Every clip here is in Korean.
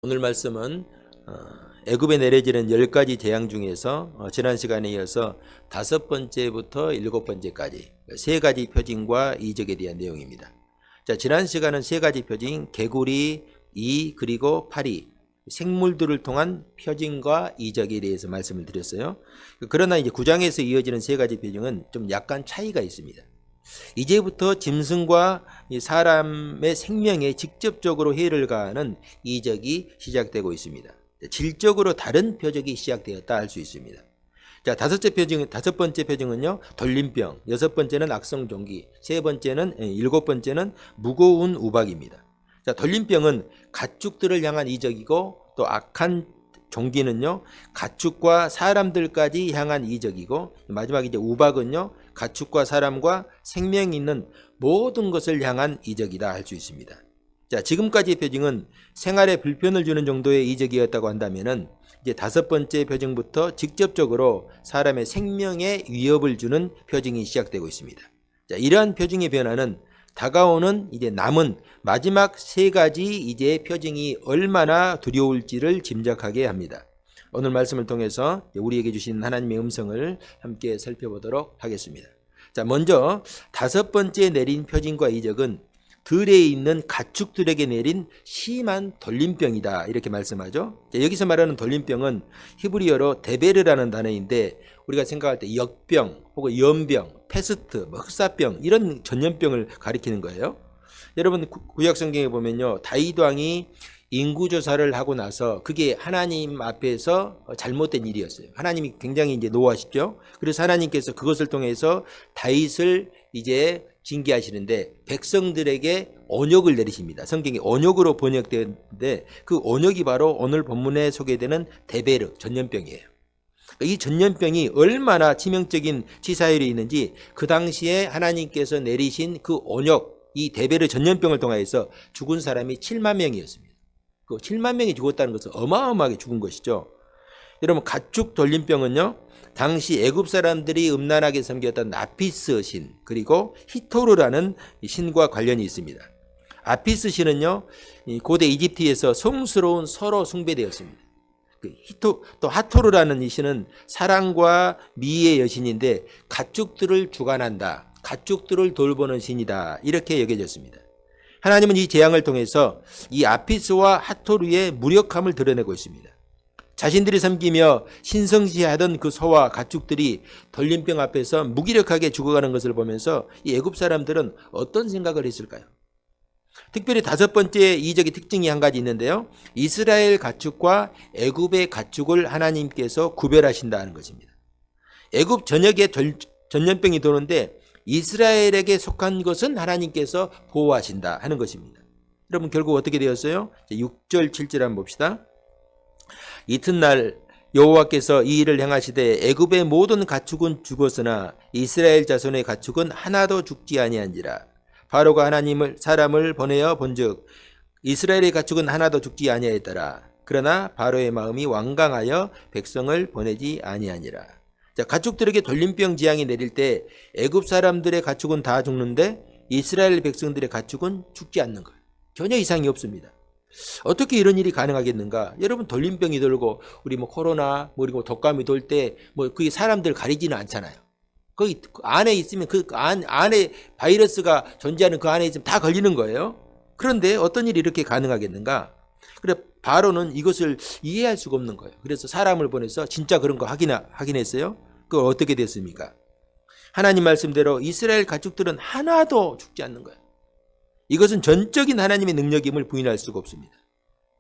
오늘 말씀은 애굽에 내려지는 10가지 재앙 중에서 지난 시간에 이어서 5번째부터 7번째까지 3가지 표징과 이적에 대한 내용입니다. 자, 지난 시간은 3가지 표징, 개구리, 이 그리고 파리, 생물들을 통한 표징과 이적에 대해서 말씀을 드렸어요. 그러나 이제 9장에서 이어지는 3가지 표징은 좀 약간 차이가 있습니다. 이제부터 짐승과 사람의 생명에 직접적으로 해를 가하는 이적이 시작되고 있습니다. 질적으로 다른 표적이 시작되었다 할 수 있습니다. 자, 다섯 번째 표징은요, 돌림병, 6번째는 악성종기, 3번째는, 7번째는 무거운 우박입니다. 자, 돌림병은 가축들을 향한 이적이고, 또 악한 종기는요, 가축과 사람들까지 향한 이적이고, 마지막 이제 우박은요, 가축과 사람과 생명이 있는 모든 것을 향한 이적이다 할 수 있습니다. 자, 지금까지의 표징은 생활에 불편을 주는 정도의 이적이었다고 한다면은 이제 5번째 표징부터 직접적으로 사람의 생명에 위협을 주는 표징이 시작되고 있습니다. 자, 이러한 표징의 변화는 다가오는 이제 남은 마지막 3가지 이제 표징이 얼마나 두려울지를 짐작하게 합니다. 오늘 말씀을 통해서 우리에게 주신 하나님의 음성을 함께 살펴보도록 하겠습니다. 자, 먼저 5번째 내린 표징과 이적은 들에 있는 가축들에게 내린 심한 돌림병이다 이렇게 말씀하죠. 자, 여기서 말하는 돌림병은 히브리어로 데베르라는 단어인데 우리가 생각할 때 역병 혹은 연병, 패스트, 흑사병 이런 전염병을 가리키는 거예요. 여러분 구약 성경에 보면요, 다윗 왕이 인구조사를 하고 나서 그게 하나님 앞에서 잘못된 일이었어요. 하나님이 굉장히 이제 노하시죠. 그래서 하나님께서 그것을 통해서 다윗을 이제 징계하시는데 백성들에게 언역을 내리십니다. 성경이 언역으로 번역되는데 그 언역이 바로 오늘 본문에 소개되는 데베르 전염병이에요. 이 전염병이 얼마나 치명적인 치사율이 있는지 그 당시에 하나님께서 내리신 그 언역, 이 데베르 전염병을 통해서 죽은 사람이 7만 명이었습니다. 그 7만 명이 죽었다는 것은 어마어마하게 죽은 것이죠. 여러분 가축 돌림병은요, 당시 애굽 사람들이 음란하게 섬겼던 아피스 신 그리고 히토르라는 신과 관련이 있습니다. 아피스 신은요, 고대 이집트에서 성스러운 서로 숭배되었습니다. 또 하토르라는 이 신은 사랑과 미의 여신인데 가축들을 주관한다, 가축들을 돌보는 신이다 이렇게 여겨졌습니다. 하나님은 이 재앙을 통해서 이 아피스와 하토르의 무력함을 드러내고 있습니다. 자신들이 섬기며 신성시하던 그 소와 가축들이 돌림병 앞에서 무기력하게 죽어가는 것을 보면서 이 애굽 사람들은 어떤 생각을 했을까요? 특별히 5번째 이적의 특징이 한 가지 있는데요, 이스라엘 가축과 애굽의 가축을 하나님께서 구별하신다는 것입니다. 애굽 전역에 전염병이 도는데 이스라엘에게 속한 것은 하나님께서 보호하신다 하는 것입니다. 여러분 결국 어떻게 되었어요? 6절 7절 한번 봅시다. 이튿날 여호와께서 이 일을 행하시되 애굽의 모든 가축은 죽었으나 이스라엘 자손의 가축은 하나도 죽지 아니한지라. 바로가 사람을 보내어 본즉 이스라엘의 가축은 하나도 죽지 아니하였더라. 그러나 바로의 마음이 완강하여 백성을 보내지 아니하니라. 자, 가축들에게 돌림병 재앙이 내릴 때 애굽 사람들의 가축은 다 죽는데 이스라엘 백성들의 가축은 죽지 않는 거예요. 전혀 이상이 없습니다. 어떻게 이런 일이 가능하겠는가? 여러분 돌림병이 돌고 우리 코로나 그리고 독감이 돌 때 그게 사람들 가리지는 않잖아요. 거기 안에 있으면 그 안에 바이러스가 존재하는 그 안에 있으면 다 걸리는 거예요. 그런데 어떤 일이 이렇게 가능하겠는가? 그래 바로는 이것을 이해할 수가 없는 거예요. 그래서 사람을 보내서 진짜 그런 거 확인했어요. 그거 어떻게 됐습니까? 하나님 말씀대로 이스라엘 가축들은 하나도 죽지 않는 거예요. 이것은 전적인 하나님의 능력임을 부인할 수가 없습니다.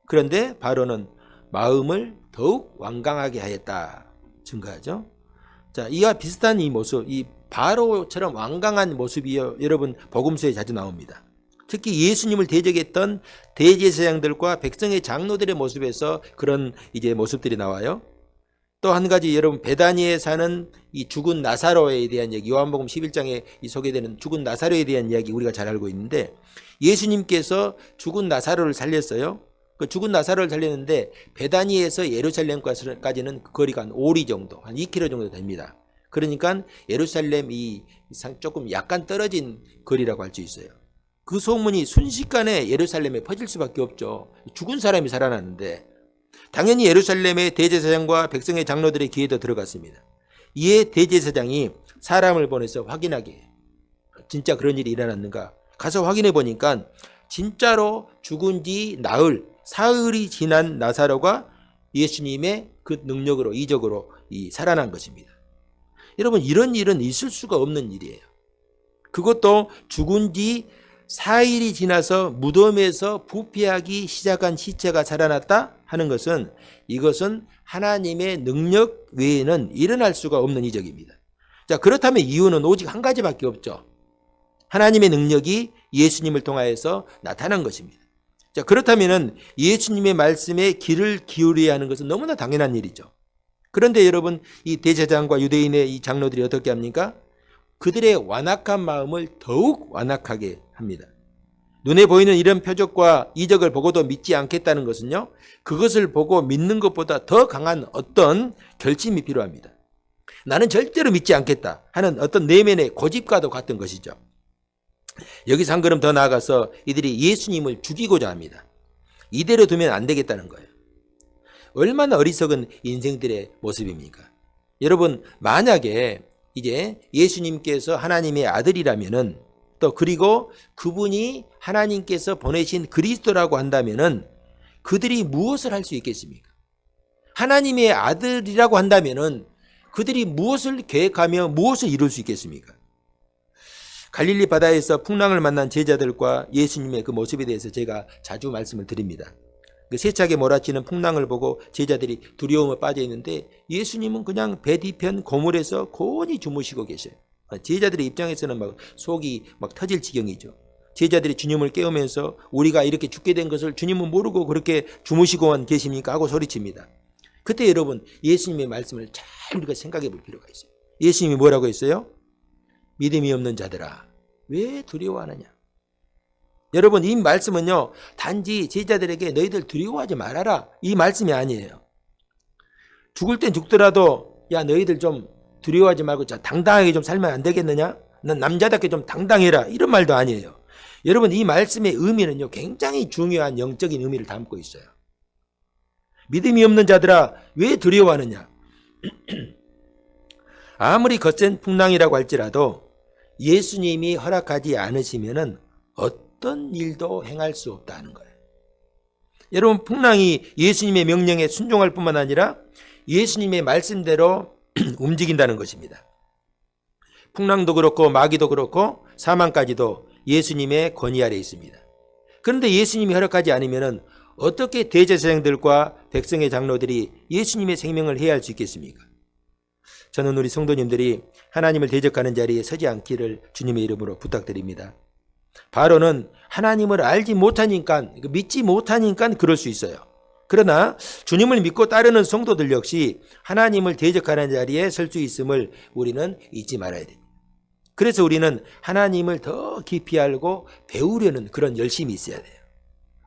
그런데 바로는 마음을 더욱 완강하게 하였다 증거하죠. 자, 이와 비슷한 이 모습, 이 바로처럼 완강한 모습이 여러분 복음서에 자주 나옵니다. 특히 예수님을 대적했던 대제사장들과 백성의 장로들의 모습에서 그런 이제 모습들이 나와요. 또 한 가지 여러분 베다니에 사는 이 죽은 나사로에 대한 얘기, 요한복음 11장에 소개되는 죽은 나사로에 대한 이야기 우리가 잘 알고 있는데 예수님께서 죽은 나사로를 살렸어요. 그 죽은 나사로를 살렸는데 베다니에서 예루살렘까지는 그 거리가 한 5리 정도, 한 2km 정도 됩니다. 그러니까 예루살렘이 조금 약간 떨어진 거리라고 할 수 있어요. 그 소문이 순식간에 예루살렘에 퍼질 수밖에 없죠. 죽은 사람이 살아났는데 당연히 예루살렘의 대제사장과 백성의 장로들의 귀에도 들어갔습니다. 이에 대제사장이 사람을 보내서 확인하게 해요. 진짜 그런 일이 일어났는가? 가서 확인해 보니까 진짜로 죽은 지 사흘이 지난 나사로가 예수님의 그 능력으로 이적으로 살아난 것입니다. 여러분, 이런 일은 있을 수가 없는 일이에요. 그것도 죽은 지 4일이 지나서 무덤에서 부패하기 시작한 시체가 살아났다 하는 것은 이것은 하나님의 능력 외에는 일어날 수가 없는 이적입니다. 자, 그렇다면 이유는 오직 한 가지밖에 없죠. 하나님의 능력이 예수님을 통하여서 나타난 것입니다. 자, 그렇다면 예수님의 말씀에 귀를 기울여야 하는 것은 너무나 당연한 일이죠. 그런데 여러분, 이 대제사장과 유대인의 이 장로들이 어떻게 합니까? 그들의 완악한 마음을 더욱 완악하게 합니다. 눈에 보이는 이런 표적과 이적을 보고도 믿지 않겠다는 것은요, 그것을 보고 믿는 것보다 더 강한 어떤 결심이 필요합니다. 나는 절대로 믿지 않겠다 하는 어떤 내면의 고집과도 같은 것이죠. 여기서 한 걸음 더 나아가서 이들이 예수님을 죽이고자 합니다. 이대로 두면 안 되겠다는 거예요. 얼마나 어리석은 인생들의 모습입니까? 여러분, 만약에 이제 예수님께서 하나님의 아들이라면은, 또 그리고 그분이 하나님께서 보내신 그리스도라고 한다면은 그들이 무엇을 할 수 있겠습니까? 하나님의 아들이라고 한다면은 그들이 무엇을 계획하며 무엇을 이룰 수 있겠습니까? 갈릴리 바다에서 풍랑을 만난 제자들과 예수님의 그 모습에 대해서 제가 자주 말씀을 드립니다. 그 세차게 몰아치는 풍랑을 보고 제자들이 두려움에 빠져 있는데 예수님은 그냥 배 뒤편 고물에서 고온히 주무시고 계셔요. 제자들의 입장에서는 막 속이 막 터질 지경이죠. 제자들이 주님을 깨우면서 우리가 이렇게 죽게 된 것을 주님은 모르고 그렇게 주무시고만 계십니까? 하고 소리칩니다. 그때 여러분, 예수님의 말씀을 잘 우리가 생각해 볼 필요가 있어요. 예수님이 뭐라고 했어요? 믿음이 없는 자들아, 왜 두려워하느냐? 여러분, 이 말씀은요, 단지 제자들에게 너희들 두려워하지 말아라, 이 말씀이 아니에요. 죽을 땐 죽더라도 야, 너희들 좀 두려워하지 말고 당당하게 좀 살면 안 되겠느냐? 넌 남자답게 좀 당당해라, 이런 말도 아니에요. 여러분, 이 말씀의 의미는요, 굉장히 중요한 영적인 의미를 담고 있어요. 믿음이 없는 자들아, 왜 두려워하느냐? 아무리 거센 풍랑이라고 할지라도 예수님이 허락하지 않으시면은 어떤 일도 행할 수 없다는 거예요. 여러분, 풍랑이 예수님의 명령에 순종할 뿐만 아니라 예수님의 말씀대로 움직인다는 것입니다. 풍랑도 그렇고 마귀도 그렇고 사망까지도 예수님의 권위 아래 있습니다. 그런데 예수님이 허락하지 않으면은 어떻게 대제사장들과 백성의 장로들이 예수님의 생명을 해야 할 수 있겠습니까? 저는 우리 성도님들이 하나님을 대적하는 자리에 서지 않기를 주님의 이름으로 부탁드립니다. 바로는 하나님을 알지 못하니까, 믿지 못하니까 그럴 수 있어요. 그러나 주님을 믿고 따르는 성도들 역시 하나님을 대적하는 자리에 설 수 있음을 우리는 잊지 말아야 됩니다. 그래서 우리는 하나님을 더 깊이 알고 배우려는 그런 열심이 있어야 돼요.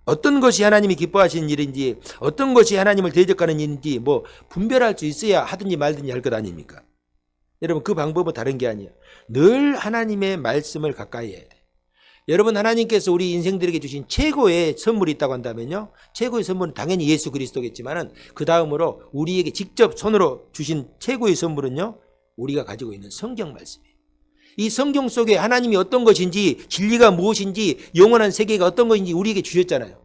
어떤 것이 하나님이 기뻐하시는 일인지, 어떤 것이 하나님을 대적하는 일인지 분별할 수 있어야 하든지 말든지 할 것 아닙니까? 여러분, 그 방법은 다른 게 아니에요. 늘 하나님의 말씀을 가까이 해야 돼요. 여러분, 하나님께서 우리 인생들에게 주신 최고의 선물이 있다고 한다면요, 최고의 선물은 당연히 예수 그리스도겠지만은 그 다음으로 우리에게 직접 손으로 주신 최고의 선물은요, 우리가 가지고 있는 성경 말씀이에요. 이 성경 속에 하나님이 어떤 것인지, 진리가 무엇인지, 영원한 세계가 어떤 것인지 우리에게 주셨잖아요.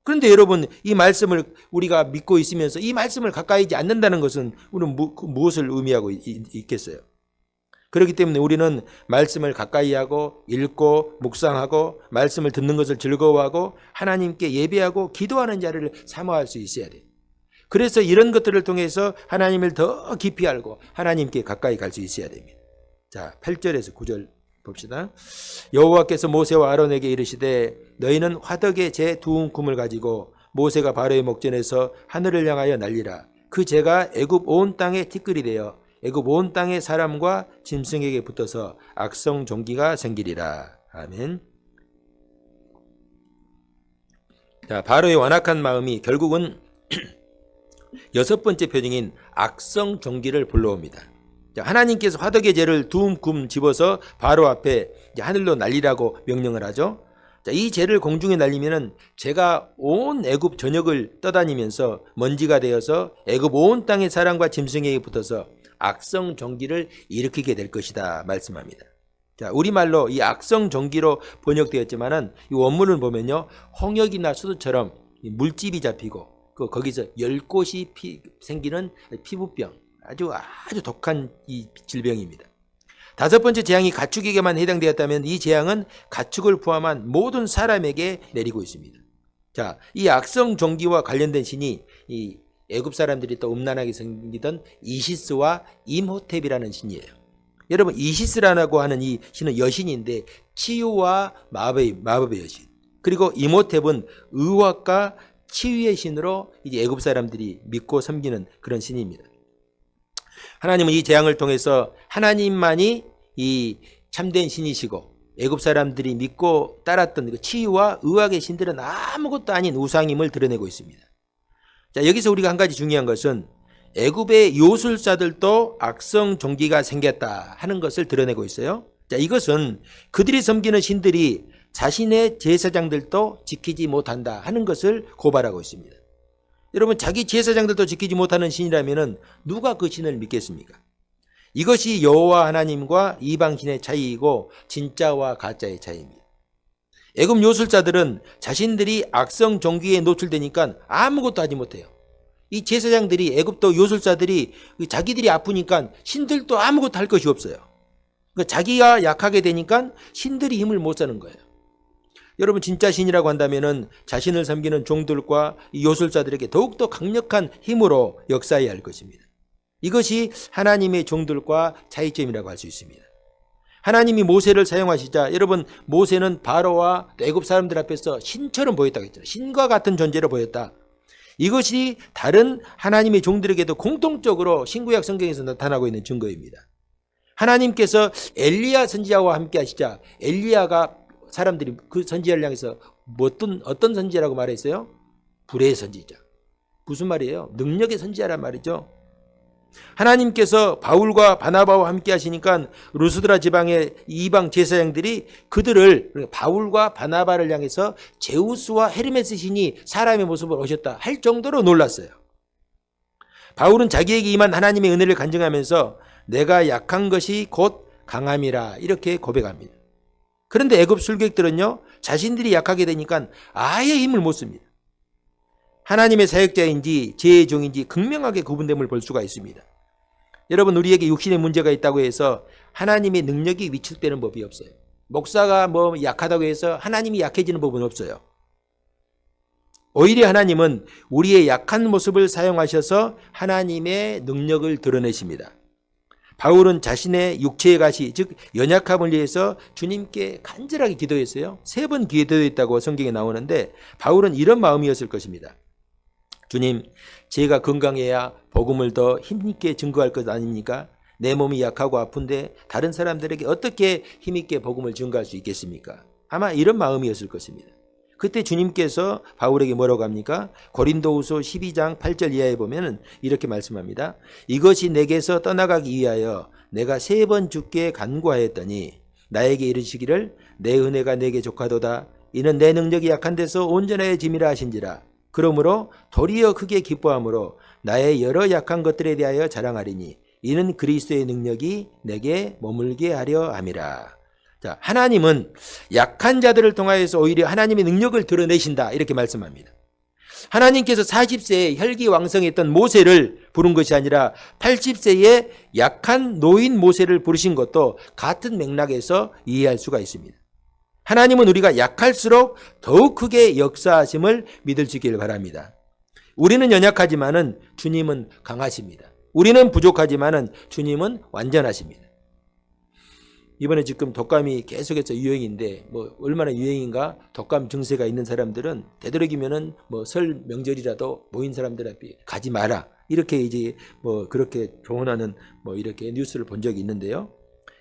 그런데 여러분, 이 말씀을 우리가 믿고 있으면서 이 말씀을 가까이 하지 않는다는 것은 우리는 무엇을 의미하고 있겠어요? 그렇기 때문에 우리는 말씀을 가까이 하고 읽고 묵상하고 말씀을 듣는 것을 즐거워하고 하나님께 예배하고 기도하는 자를 사모할 수 있어야 돼요. 그래서 이런 것들을 통해서 하나님을 더 깊이 알고 하나님께 가까이 갈 수 있어야 됩니다. 자, 8절에서 9절 봅시다. 여호와께서 모세와 아론에게 이르시되 너희는 화덕에 재 두 움큼을 가지고 모세가 바로의 목전에서 하늘을 향하여 날리라. 그 재가 애굽 온 땅에 티끌이 되어 애굽 온 땅의 사람과 짐승에게 붙어서 악성 종기가 생기리라. 아멘. 자, 바로의 완악한 마음이 결국은 여섯 번째 표징인 악성 종기를 불러옵니다. 하나님께서 화덕의 재를 두 움큼 집어서 바로 앞에 하늘로 날리라고 명령을 하죠. 자, 이 재를 공중에 날리면은 재가 온 애굽 전역을 떠다니면서 먼지가 되어서 애굽 온 땅의 사람과 짐승에게 붙어서 악성 종기를 일으키게 될 것이다 말씀합니다. 자, 우리말로 이 악성 종기로 번역되었지만은 이 원문을 보면요, 홍역이나 수두처럼 물집이 잡히고 거기서 열꽃이 생기는 피부병, 아주 독한 이 질병입니다. 다섯 번째 재앙이 가축에게만 해당되었다면 이 재앙은 가축을 포함한 모든 사람에게 내리고 있습니다. 자, 이 악성 종기와 관련된 신이 이 애굽 사람들이 또 음란하게 생기던 이시스와 임호텝이라는 신이에요. 여러분, 이시스라고 하는 이 신은 여신인데 치유와 마법의 여신. 그리고 임호텝은 의학과 치유의 신으로 이제 애굽 사람들이 믿고 섬기는 그런 신입니다. 하나님은 이 재앙을 통해서 하나님만이 이 참된 신이시고 애굽 사람들이 믿고 따랐던 그 치유와 의학의 신들은 아무것도 아닌 우상임을 드러내고 있습니다. 자, 여기서 우리가 한 가지 중요한 것은 애굽의 요술사들도 악성 종기가 생겼다 하는 것을 드러내고 있어요. 자, 이것은 그들이 섬기는 신들이 자신의 제사장들도 지키지 못한다 하는 것을 고발하고 있습니다. 여러분, 자기 제사장들도 지키지 못하는 신이라면 누가 그 신을 믿겠습니까? 이것이 여호와 하나님과 이방신의 차이이고 진짜와 가짜의 차이입니다. 애굽 요술자들은 자신들이 악성 종기에 노출되니까 아무것도 하지 못해요. 이 제사장들이, 애굽도 요술자들이 자기들이 아프니까 신들도 아무것도 할 것이 없어요. 그러니까 자기가 약하게 되니까 신들이 힘을 못 쓰는 거예요. 여러분, 진짜 신이라고 한다면은 자신을 섬기는 종들과 이 요술자들에게 더욱더 강력한 힘으로 역사해야 할 것입니다. 이것이 하나님의 종들과 차이점이라고 할 수 있습니다. 하나님이 모세를 사용하시자, 여러분, 모세는 바로와 애굽 사람들 앞에서 신처럼 보였다고 했잖아요. 신과 같은 존재로 보였다. 이것이 다른 하나님의 종들에게도 공통적으로 신구약 성경에서 나타나고 있는 증거입니다. 하나님께서 엘리야 선지자와 함께 하시자 엘리야가 사람들이 그 선지자를 향해서 어떤 선지자라고 말했어요? 불의 선지자. 무슨 말이에요? 능력의 선지자란 말이죠. 하나님께서 바울과 바나바와 함께 하시니까 루스드라 지방의 이방 제사장들이 그들을, 바울과 바나바를 향해서 제우스와 헤르메스 신이 사람의 모습으로 오셨다 할 정도로 놀랐어요. 바울은 자기에게 임한 하나님의 은혜를 간증하면서 내가 약한 것이 곧 강함이라 이렇게 고백합니다. 그런데 애굽 술객들은요, 자신들이 약하게 되니까 아예 힘을 못 씁니다. 하나님의 사역자인지 죄의 종인지 극명하게 구분됨을 볼 수가 있습니다. 여러분, 우리에게 육신의 문제가 있다고 해서 하나님의 능력이 위축되는 법이 없어요. 목사가 뭐 약하다고 해서 하나님이 약해지는 법은 없어요. 오히려 하나님은 우리의 약한 모습을 사용하셔서 하나님의 능력을 드러내십니다. 바울은 자신의 육체의 가시, 즉 연약함을 위해서 주님께 간절하게 기도했어요. 3번 기도했다고 성경에 나오는데 바울은 이런 마음이었을 것입니다. 주님, 제가 건강해야 복음을 더 힘있게 증거할 것 아닙니까? 내 몸이 약하고 아픈데 다른 사람들에게 어떻게 힘있게 복음을 증거할 수 있겠습니까? 아마 이런 마음이었을 것입니다. 그때 주님께서 바울에게 뭐라고 합니까? 고린도후서 12장 8절 이하에 보면 이렇게 말씀합니다. 이것이 내게서 떠나가기 위하여 내가 3번 주께 간구하였더니 나에게 이르시기를 내 은혜가 내게 족하도다. 이는 내 능력이 약한 데서 온전해짐이라 하신지라. 그러므로 도리어 크게 기뻐함으로 나의 여러 약한 것들에 대하여 자랑하리니 이는 그리스도의 능력이 내게 머물게 하려 함이라. 자, 하나님은 약한 자들을 통하여서 오히려 하나님의 능력을 드러내신다 이렇게 말씀합니다. 하나님께서 40세에 혈기왕성했던 모세를 부른 것이 아니라 80세에 약한 노인 모세를 부르신 것도 같은 맥락에서 이해할 수가 있습니다. 하나님은 우리가 약할수록 더욱 크게 역사하심을 믿을 수 있기를 바랍니다. 우리는 연약하지만은 주님은 강하십니다. 우리는 부족하지만은 주님은 완전하십니다. 이번에 지금 독감이 계속해서 유행인데 뭐 얼마나 유행인가? 독감 증세가 있는 사람들은 되도록이면은 뭐 설 명절이라도 모인 사람들 앞에 가지 마라. 이렇게 이제 뭐 그렇게 조언하는 뭐 이렇게 뉴스를 본 적이 있는데요.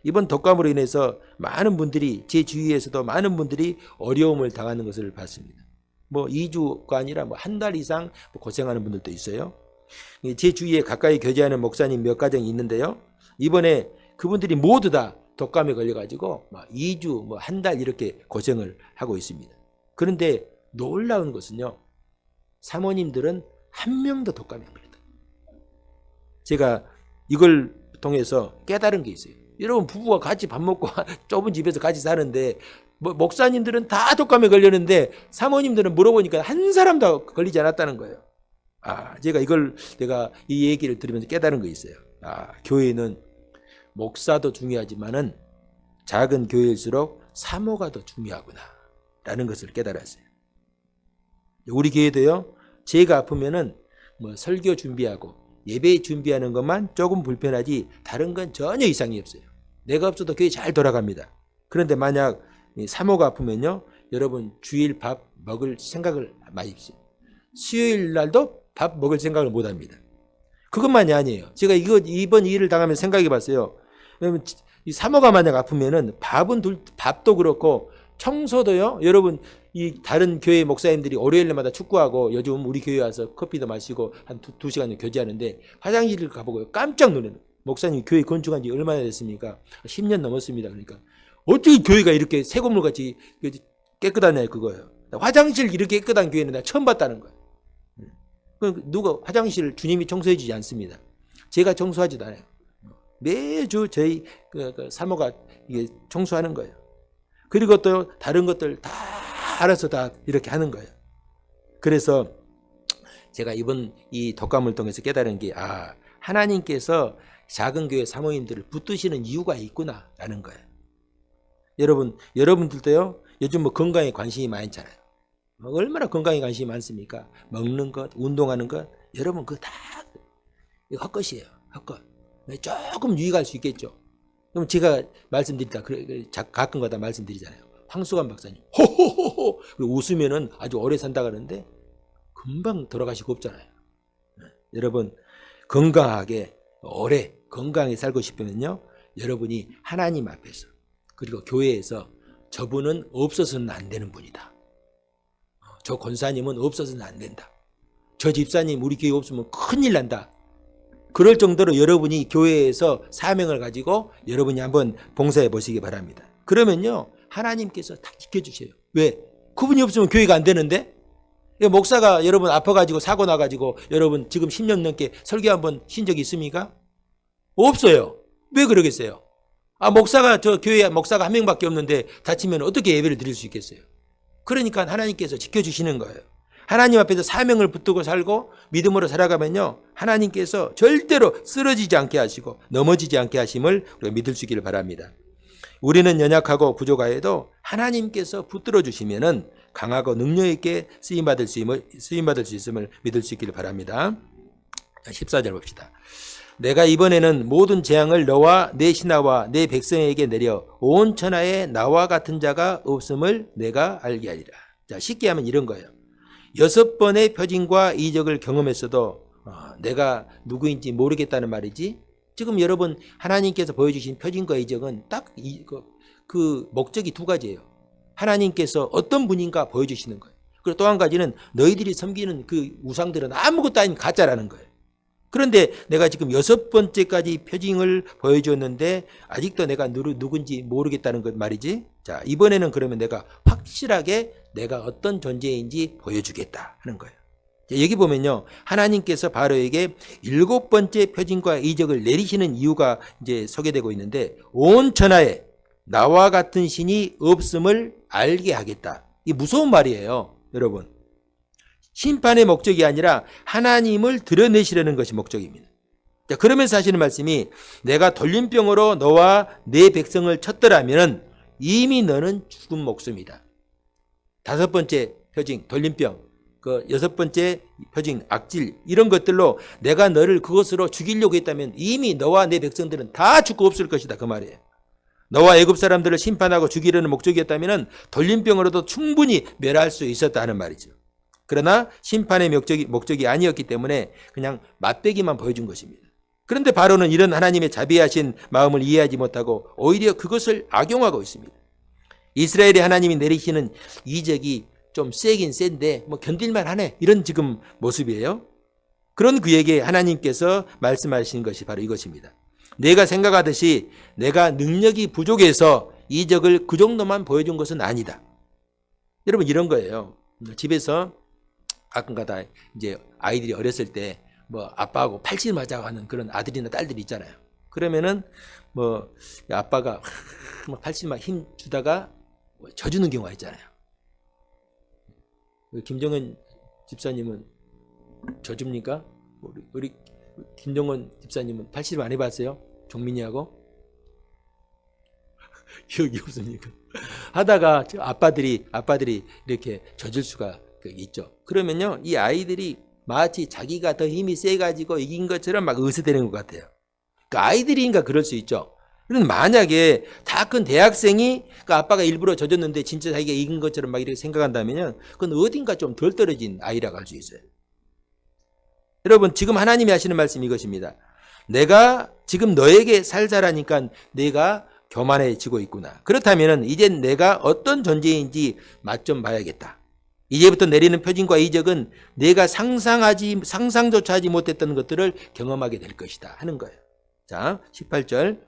이번 독감으로 인해서 많은 분들이, 제 주위에서도 많은 분들이 어려움을 당하는 것을 봤습니다. 뭐 2주가 아니라 뭐 한 달 이상 고생하는 분들도 있어요. 제 주위에 가까이 교제하는 목사님 몇 가정이 있는데요. 이번에 그분들이 모두 다 독감에 걸려가지고 막 2주, 뭐 한 달 이렇게 고생을 하고 있습니다. 그런데 놀라운 것은요, 사모님들은 한 명도 독감에 안 걸렸다. 제가 이걸 통해서 깨달은 게 있어요. 여러분, 부부가 같이 밥 먹고 좁은 집에서 같이 사는데 목사님들은 다 독감에 걸렸는데 사모님들은 물어보니까 한 사람도 걸리지 않았다는 거예요. 제가 내가 이 얘기를 들으면서 깨달은 거 있어요. 교회는 목사도 중요하지만은 작은 교회일수록 사모가 더 중요하구나 라는 것을 깨달았어요. 우리 교회도요, 제가 아프면은 뭐 설교 준비하고 예배 준비하는 것만 조금 불편하지 다른 건 전혀 이상이 없어요. 내가 없어도 교회 잘 돌아갑니다. 그런데 만약 사모가 아프면요, 여러분 주일 밥 먹을 생각을 마십시오. 수요일 날도 밥 먹을 생각을 못 합니다. 그것만이 아니에요. 제가 이번 일을 당하면 생각해 봤어요. 왜냐면 이 사모가 만약 아프면은 밥도 그렇고 청소도요, 여러분 이 다른 교회 목사님들이 월요일마다 축구하고 요즘 우리 교회 와서 커피도 마시고 한 2시간 교제하는데 화장실을 가보고 깜짝 놀라요. 목사님 교회 건축한 지 얼마나 됐습니까? 10년 넘었습니다. 그러니까 어떻게 교회가 이렇게 새건물같이 깨끗하냐 그거예요. 화장실 이렇게 깨끗한 교회는 내가 처음 봤다는 거예요. 누가 화장실 주님이 청소해 주지 않습니다. 제가 청소하지도 않아요. 매주 저희 사모가 이게 청소하는 거예요. 그리고 또 다른 것들 다 알아서 다 이렇게 하는 거예요. 그래서 제가 이번 이 독감을 통해서 깨달은 게 하나님께서 작은 교회 사모님들을 붙드시는 이유가 있구나라는 거예요. 여러분들도요, 요즘 뭐 건강에 관심이 많잖아요. 얼마나 건강에 관심이 많습니까? 먹는 것, 운동하는 것, 여러분 그거 다 헛것이에요. 헛것. 조금 유익할 수 있겠죠. 그럼 제가 말씀드리다 가끔가다 말씀드리잖아요. 황수관 박사님 호호호호 웃으면은 아주 오래 산다 그러는데 금방 돌아가시고 없잖아요. 여러분 건강하게 오래 건강히 살고 싶으면요, 여러분이 하나님 앞에서 그리고 교회에서 저분은 없어서는 안 되는 분이다. 저 권사님은 없어서는 안 된다. 저 집사님 우리 교회 없으면 큰일 난다. 그럴 정도로 여러분이 교회에서 사명을 가지고 여러분이 한번 봉사해 보시기 바랍니다. 그러면요, 하나님께서 다 지켜주셔요. 왜? 그분이 없으면 교회가 안 되는데? 목사가 여러분 아파가지고 사고 나가지고 여러분 지금 10년 넘게 설교 한번 쉰 적이 있습니까? 없어요. 왜 그러겠어요? 저 교회에 목사가 한 명밖에 없는데 다치면 어떻게 예배를 드릴 수 있겠어요? 그러니까 하나님께서 지켜주시는 거예요. 하나님 앞에서 사명을 붙들고 살고 믿음으로 살아가면요, 하나님께서 절대로 쓰러지지 않게 하시고 넘어지지 않게 하심을 우리가 믿을 수 있기를 바랍니다. 우리는 연약하고 부족하여도 하나님께서 붙들어 주시면은 강하고 능력 있게 쓰임받을 수 있음을 믿을 수 있기를 바랍니다. 14절 봅시다. 내가 이번에는 모든 재앙을 너와 내 신하와 내 백성에게 내려 온 천하에 나와 같은 자가 없음을 내가 알게 하리라. 자, 쉽게 하면 이런 거예요. 6번의 표징과 이적을 경험했어도 내가 누구인지 모르겠다는 말이지. 지금 여러분 하나님께서 보여주신 표징과 이적은 딱 그 목적이 두 가지예요. 하나님께서 어떤 분인가 보여주시는 거예요. 그리고 또 한 가지는 너희들이 섬기는 그 우상들은 아무것도 아닌 가짜라는 거예요. 그런데 내가 지금 6번째까지 표징을 보여줬는데 아직도 내가 누군지 모르겠다는 것 말이지. 자, 이번에는 그러면 내가 확실하게 내가 어떤 존재인지 보여주겠다 하는 거예요. 자, 여기 보면요, 하나님께서 바로에게 7번째 표징과 이적을 내리시는 이유가 이제 소개되고 있는데, 온 천하에 나와 같은 신이 없음을 알게 하겠다. 이 무서운 말이에요, 여러분. 심판의 목적이 아니라 하나님을 드러내시려는 것이 목적입니다. 자, 그러면서 하시는 말씀이 내가 돌림병으로 너와 내 백성을 쳤더라면 이미 너는 죽은 목숨이다. 5번째 표징 돌림병, 그 6번째 표징 악질, 이런 것들로 내가 너를 그것으로 죽이려고 했다면 이미 너와 내 백성들은 다 죽고 없을 것이다, 그 말이에요. 너와 애굽 사람들을 심판하고 죽이려는 목적이었다면 돌림병으로도 충분히 멸할 수 있었다 하는 말이죠. 그러나 심판의 목적이 아니었기 때문에 그냥 맛배기만 보여준 것입니다. 그런데 바로는 이런 하나님의 자비하신 마음을 이해하지 못하고 오히려 그것을 악용하고 있습니다. 이스라엘의 하나님이 내리시는 이적이 좀 세긴 센데 뭐 견딜만 하네, 이런 지금 모습이에요. 그런 그에게 하나님께서 말씀하신 것이 바로 이것입니다. 내가 생각하듯이 내가 능력이 부족해서 이적을 그 정도만 보여준 것은 아니다. 여러분 이런 거예요. 집에서 가끔가다 이제 아이들이 어렸을 때 뭐 아빠하고 팔찌 맞아고 하는 그런 아들이나 딸들이 있잖아요. 그러면은 뭐 아빠가 팔찌 막 힘 주다가 져주는 경우가 있잖아요. 김정은 집사님은 져줍니까? 우리 김정은 집사님은 팔찌 많이 봤어요? 종민이하고? 기억이 없습니까? 하다가 아빠들이 이렇게 져줄 수가 있죠. 그러면요, 이 아이들이 마치 자기가 더 힘이 세가지고 이긴 것처럼 막 의스대는 것 같아요. 그러니까 아이들이니까 그럴 수 있죠. 그런데 만약에 다 큰 대학생이 그 아빠가 일부러 져줬는데 진짜 자기가 이긴 것처럼 막 이렇게 생각한다면요, 그건 어딘가 좀 덜 떨어진 아이라고 할 수 있어요. 여러분, 지금 하나님이 하시는 말씀이 이것입니다. 내가 지금 너에게 살살하니까 내가 교만해지고 있구나. 그렇다면 이젠 내가 어떤 존재인지 맛 좀 봐야겠다. 이제부터 내리는 표징과 이적은 내가 상상조차 하지 못했던 것들을 경험하게 될 것이다 하는 거예요. 자, 18절.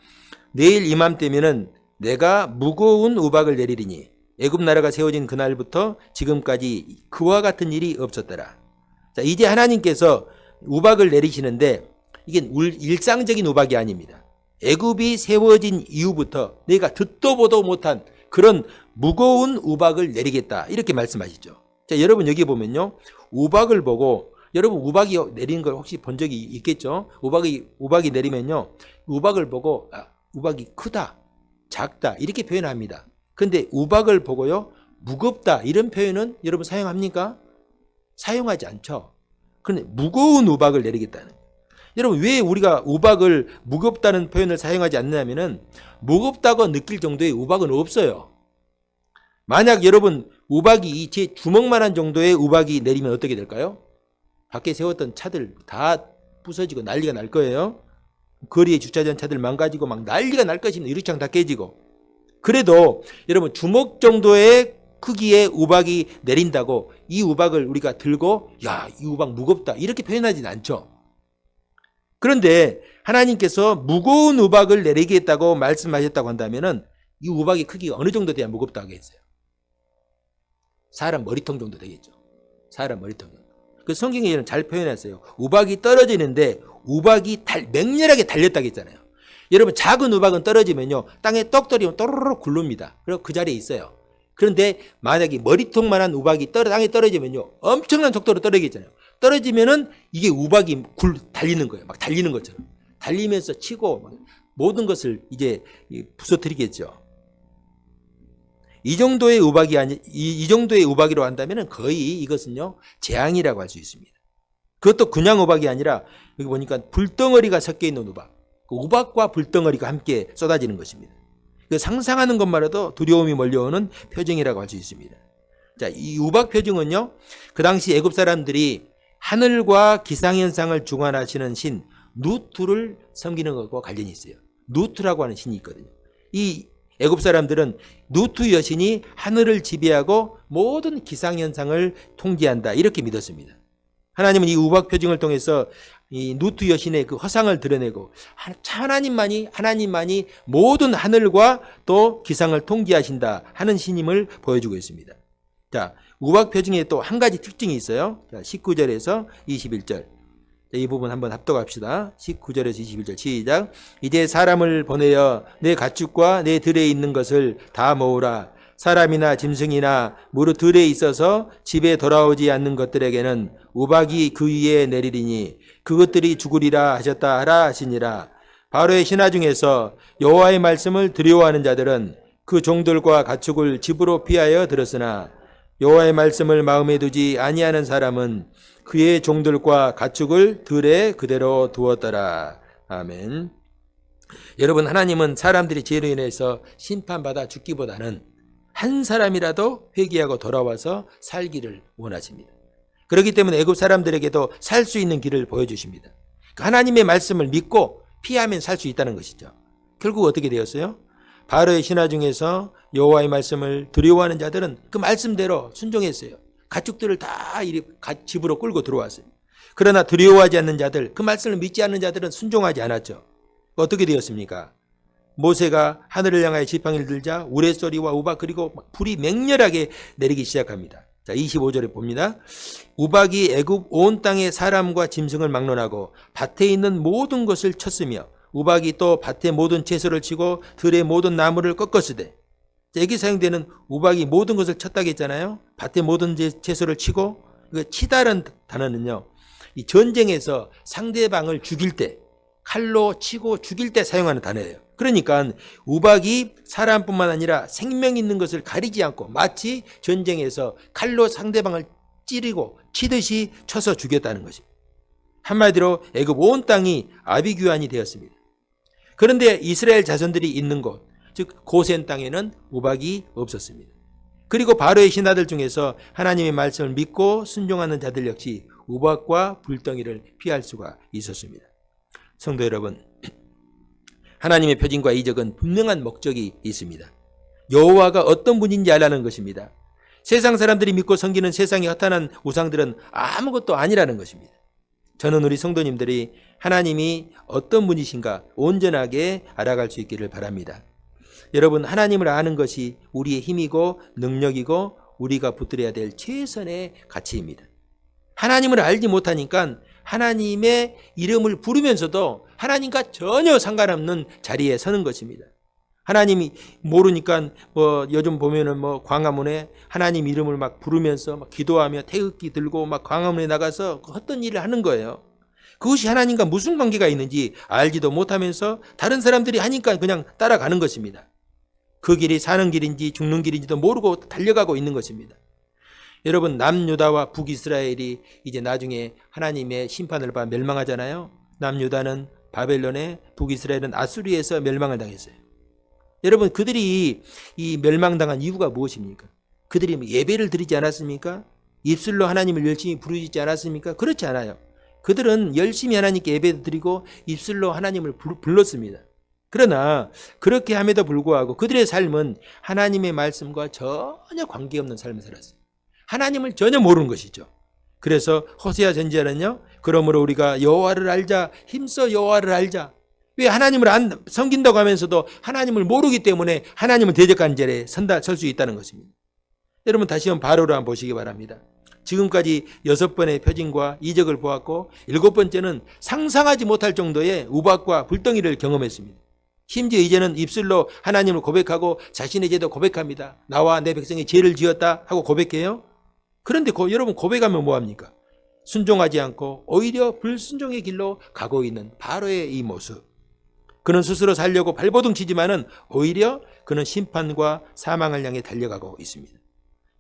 내일 이맘때면은 내가 무거운 우박을 내리리니 애굽 나라가 세워진 그날부터 지금까지 그와 같은 일이 없었더라. 자, 이제 하나님께서 우박을 내리시는데 이게 일상적인 우박이 아닙니다. 애굽이 세워진 이후부터 내가 듣도 보도 못한 그런 무거운 우박을 내리겠다 이렇게 말씀하시죠. 자, 여러분 여기 보면요, 우박을 보고 여러분 우박이 내리는 걸 혹시 본 적이 있겠죠? 우박이 내리면요, 우박을 보고 우박이 크다, 작다 이렇게 표현합니다. 근데 우박을 보고요, 무겁다 이런 표현은 여러분 사용합니까? 사용하지 않죠. 그런데 무거운 우박을 내리겠다는 거예요. 여러분 왜 우리가 우박을 무겁다는 표현을 사용하지 않느냐면은 무겁다고 느낄 정도의 우박은 없어요. 만약 여러분 우박이 제 주먹만한 정도의 우박이 내리면 어떻게 될까요? 밖에 세웠던 차들 다 부서지고 난리가 날 거예요. 거리에 주차된 차들 망가지고 막 난리가 날 것입니다. 유리창 다 깨지고. 그래도 여러분 주먹 정도의 크기의 우박이 내린다고 이 우박을 우리가 들고 야, 이 우박 무겁다 이렇게 표현하진 않죠. 그런데 하나님께서 무거운 우박을 내리겠다고 말씀하셨다고 한다면은 이 우박의 크기가 어느 정도 돼야 무겁다고 했어요? 사람 머리통 정도 되겠죠. 사람 머리통 정도. 그 성경에는 잘 표현했어요. 우박이 떨어지는데 우박이 맹렬하게 달렸다고 했잖아요. 여러분 작은 우박은 떨어지면요, 땅에 떡 떨어지면 또르르 굴릅니다. 그리고 그 자리에 있어요. 그런데 만약에 머리통만한 우박이 땅에 떨어지면요, 엄청난 속도로 떨어지잖아요. 떨어지면은 이게 우박이 달리는 거예요. 막 달리는 것처럼. 달리면서 치고 모든 것을 이제 부서뜨리겠죠. 이 정도의 우박이로 한다면은 거의 이것은요, 재앙이라고 할 수 있습니다. 그것도 그냥 우박이 아니라 여기 보니까 불덩어리가 섞여 있는 우박. 그 우박과 불덩어리가 함께 쏟아지는 것입니다. 상상하는 것만으로도 두려움이 몰려오는 표징이라고 할 수 있습니다. 자, 이 우박 표징은요, 그 당시 애굽 사람들이 하늘과 기상현상을 주관하시는 신 누투를 섬기는 것과 관련이 있어요. 누투라고 하는 신이 있거든요. 이 애굽 사람들은 누투 여신이 하늘을 지배하고 모든 기상현상을 통제한다 이렇게 믿었습니다. 하나님은 이 우박 표징을 통해서 이 누투 여신의 그 허상을 드러내고 하나님만이 모든 하늘과 또 기상을 통제하신다 하는 신임을 보여주고 있습니다. 자, 우박 표징에 또 한 가지 특징이 있어요. 자, 19절에서 21절. 이 부분 한번 합독합시다. 19절에서 21절 시작. 이제 사람을 보내어 내 가축과 내 들에 있는 것을 다 모으라. 사람이나 짐승이나 무릇 들에 있어서 집에 돌아오지 않는 것들에게는 우박이 그 위에 내리리니 그것들이 죽으리라 하셨다 하라 하시니라. 바로의 신하 중에서 여호와의 말씀을 두려워하는 자들은 그 종들과 가축을 집으로 피하여 들었으나 여호와의 말씀을 마음에 두지 아니하는 사람은 그의 종들과 가축을 들에 그대로 두었더라. 아멘. 여러분, 하나님은 사람들이 죄로 인해서 심판받아 죽기보다는 한 사람이라도 회개하고 돌아와서 살기를 원하십니다. 그렇기 때문에 애굽 사람들에게도 살 수 있는 길을 보여주십니다. 하나님의 말씀을 믿고 피하면 살 수 있다는 것이죠. 결국 어떻게 되었어요? 바로의 신하 중에서 여호와의 말씀을 두려워하는 자들은 그 말씀대로 순종했어요. 가축들을 다 집으로 끌고 들어왔어요. 그러나 두려워하지 않는 자들, 그 말씀을 믿지 않는 자들은 순종하지 않았죠. 어떻게 되었습니까? 모세가 하늘을 향하여 지팡이를 들자 우레소리와 우박 그리고 불이 맹렬하게 내리기 시작합니다. 자, 25절에 봅니다. 우박이 애굽 온 땅의 사람과 짐승을 막론하고 밭에 있는 모든 것을 쳤으며 우박이 또 밭의 모든 채소를 치고 들의 모든 나무를 꺾었으되. 여기 사용되는 우박이 모든 것을 쳤다고 했잖아요. 밭의 모든 채소를 치고. 치다라는 단어는요, 이 전쟁에서 상대방을 죽일 때, 칼로 치고 죽일 때 사용하는 단어예요. 그러니까 우박이 사람뿐만 아니라 생명 있는 것을 가리지 않고 마치 전쟁에서 칼로 상대방을 찌르고 치듯이 쳐서 죽였다는 것입니다. 한마디로 애굽 온 땅이 아비규환이 되었습니다. 그런데 이스라엘 자손들이 있는 곳, 즉 고센 땅에는 우박이 없었습니다. 그리고 바로의 신하들 중에서 하나님의 말씀을 믿고 순종하는 자들 역시 우박과 불덩이를 피할 수가 있었습니다. 성도 여러분, 하나님의 표징과 이적은 분명한 목적이 있습니다. 여호와가 어떤 분인지 알라는 것입니다. 세상 사람들이 믿고 섬기는 세상의 허탄한 우상들은 아무것도 아니라는 것입니다. 저는 우리 성도님들이 하나님이 어떤 분이신가 온전하게 알아갈 수 있기를 바랍니다. 여러분, 하나님을 아는 것이 우리의 힘이고 능력이고 우리가 붙들어야 될 최선의 가치입니다. 하나님을 알지 못하니까 하나님의 이름을 부르면서도 하나님과 전혀 상관없는 자리에 서는 것입니다. 하나님이 모르니까 요즘 보면은 광화문에 하나님 이름을 막 부르면서 막 기도하며 태극기 들고 막 광화문에 나가서 어떤 일을 하는 거예요. 그것이 하나님과 무슨 관계가 있는지 알지도 못하면서 다른 사람들이 하니까 그냥 따라가는 것입니다. 그 길이 사는 길인지 죽는 길인지도 모르고 달려가고 있는 것입니다. 여러분, 남유다와 북이스라엘이 이제 나중에 하나님의 심판을 받아 멸망하잖아요. 남유다는 바벨론에, 북이스라엘은 아수리에서 멸망을 당했어요. 여러분, 그들이 이 멸망당한 이유가 무엇입니까? 그들이 예배를 드리지 않았습니까? 입술로 하나님을 열심히 부르지 않았습니까? 그렇지 않아요. 그들은 열심히 하나님께 예배 드리고 입술로 하나님을 불렀습니다. 그러나 그렇게 함에도 불구하고 그들의 삶은 하나님의 말씀과 전혀 관계없는 삶을 살았어요. 하나님을 전혀 모르는 것이죠. 그래서 호세아 선지자는요, 그러므로 우리가 여호와를 알자, 힘써 여호와를 알자. 왜 하나님을 섬긴다고 하면서도 하나님을 모르기 때문에 하나님을 대적하는 자리에 설 수 있다는 것입니다. 여러분, 다시 한번 바로를 한번 보시기 바랍니다. 지금까지 6번의 표징과 이적을 보았고 7번째는 상상하지 못할 정도의 우박과 불덩이를 경험했습니다. 심지어 이제는 입술로 하나님을 고백하고 자신의 죄도 고백합니다. 나와 내 백성이 죄를 지었다 하고 고백해요. 그런데 여러분, 고백하면 뭐합니까? 순종하지 않고 오히려 불순종의 길로 가고 있는 바로의 이 모습. 그는 스스로 살려고 발버둥 치지만은 오히려 그는 심판과 사망을 향해 달려가고 있습니다.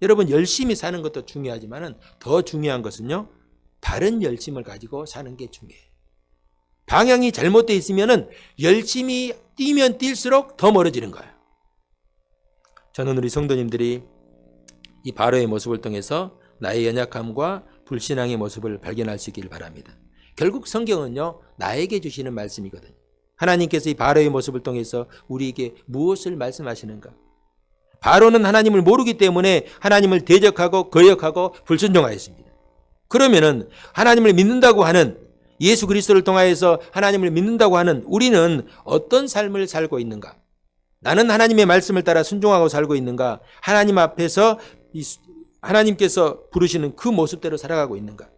여러분, 열심히 사는 것도 중요하지만은 더 중요한 것은요, 바른 열심을 가지고 사는 게 중요해요. 방향이 잘못되어 있으면은 열심히 뛰면 뛸수록 더 멀어지는 거예요. 저는 우리 성도님들이 이 바로의 모습을 통해서 나의 연약함과 불신앙의 모습을 발견할 수 있기를 바랍니다. 결국 성경은요, 나에게 주시는 말씀이거든요. 하나님께서 이 바로의 모습을 통해서 우리에게 무엇을 말씀하시는가? 바로는 하나님을 모르기 때문에 하나님을 대적하고 거역하고 불순종하였습니다. 그러면은 하나님을 믿는다고 하는, 예수 그리스도를 통하여서 하나님을 믿는다고 하는 우리는 어떤 삶을 살고 있는가? 나는 하나님의 말씀을 따라 순종하고 살고 있는가? 하나님 앞에서 하나님께서 부르시는 그 모습대로 살아가고 있는가?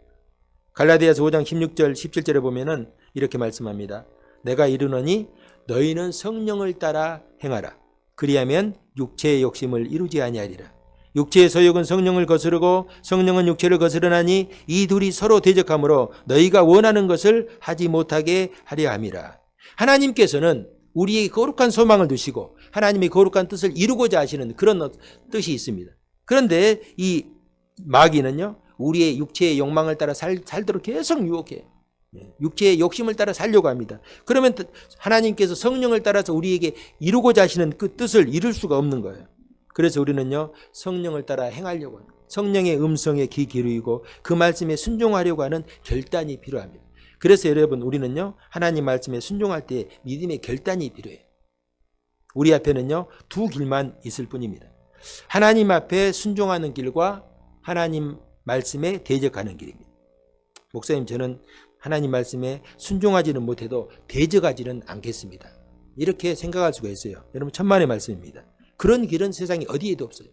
갈라디아서 5장 16절 17절에 보면은 이렇게 말씀합니다. 내가 이르노니 너희는 성령을 따라 행하라. 그리하면 육체의 욕심을 이루지 아니하리라. 육체의 소욕은 성령을 거스르고 성령은 육체를 거스르나니 이 둘이 서로 대적하므로 너희가 원하는 것을 하지 못하게 하려 함이라. 하나님께서는 우리에게 거룩한 소망을 두시고 하나님의 거룩한 뜻을 이루고자 하시는 그런 뜻이 있습니다. 그런데 이 마귀는요, 우리의 육체의 욕망을 따라 살도록 계속 유혹해요. 육체의 욕심을 따라 살려고 합니다. 그러면 하나님께서 성령을 따라서 우리에게 이루고자 하시는 그 뜻을 이룰 수가 없는 거예요. 그래서 우리는요, 성령을 따라 행하려고 합니다. 성령의 음성에 귀 기울이고 그 말씀에 순종하려고 하는 결단이 필요합니다. 그래서 여러분, 우리는요, 하나님 말씀에 순종할 때 믿음의 결단이 필요해요. 우리 앞에는요, 두 길만 있을 뿐입니다. 하나님 앞에 순종하는 길과 하나님 말씀에 대적하는 길입니다. 목사님, 저는 하나님 말씀에 순종하지는 못해도 대적하지는 않겠습니다. 이렇게 생각할 수가 있어요. 여러분 천만의 말씀입니다. 그런 길은 세상에 어디에도 없어요.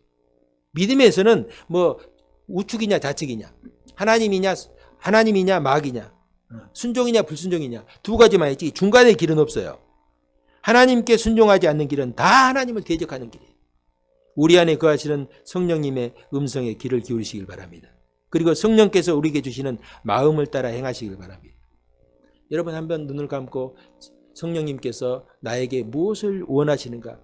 믿음에서는 뭐 우측이냐 좌측이냐, 하나님이냐 마귀냐, 순종이냐 불순종이냐 두 가지만 있지 중간의 길은 없어요. 하나님께 순종하지 않는 길은 다 하나님을 대적하는 길이에요. 우리 안에 거하시는 성령님의 음성에 귀를 기울이시길 바랍니다. 그리고 성령께서 우리에게 주시는 마음을 따라 행하시길 바랍니다. 여러분 한번 눈을 감고 성령님께서 나에게 무엇을 원하시는가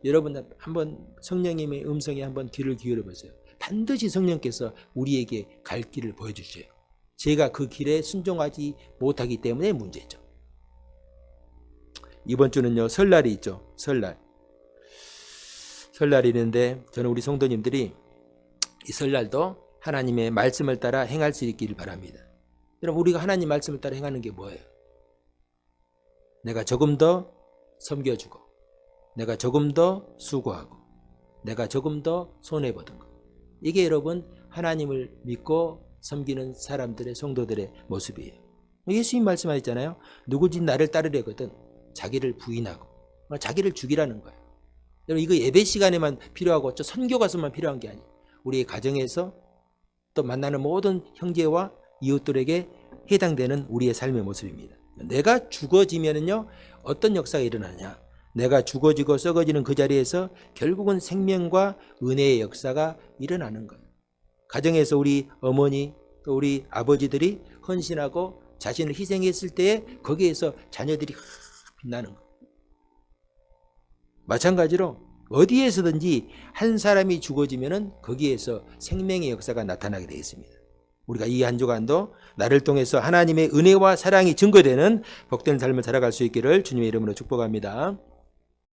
여러분 한번 성령님의 음성에 한번 귀를 기울여 보세요. 반드시 성령께서 우리에게 갈 길을 보여주셔요. 제가 그 길에 순종하지 못하기 때문에 문제죠. 이번 주는요 설날이 있죠. 설날이 있는데 저는 우리 성도님들이 이 설날도 하나님의 말씀을 따라 행할 수 있기를 바랍니다. 여러분 우리가 하나님 말씀을 따라 행하는 게 뭐예요? 내가 조금 더 섬겨주고, 내가 조금 더 수고하고, 내가 조금 더 손해보는 것. 이게 여러분 하나님을 믿고 섬기는 사람들의 성도들의 모습이에요. 예수님 말씀하셨잖아요. 누구든지 나를 따르려거든 자기를 부인하고 자기를 죽이라는 거예요. 여러분 이거 예배 시간에만 필요하고 저 선교 가서만 필요한 게 아니에요. 우리의 가정에서 또 만나는 모든 형제와 이웃들에게 해당되는 우리의 삶의 모습입니다. 내가 죽어지면은요 어떤 역사가 일어나냐? 내가 죽어지고 썩어지는 그 자리에서 결국은 생명과 은혜의 역사가 일어나는 거예요. 가정에서 우리 어머니 또 우리 아버지들이 헌신하고 자신을 희생했을 때에 거기에서 자녀들이 빛나는 거예요. 마찬가지로 어디에서든지 한 사람이 죽어지면은 거기에서 생명의 역사가 나타나게 되어 있습니다. 우리가 이 한 주간도 나를 통해서 하나님의 은혜와 사랑이 증거되는 복된 삶을 살아갈 수 있기를 주님의 이름으로 축복합니다.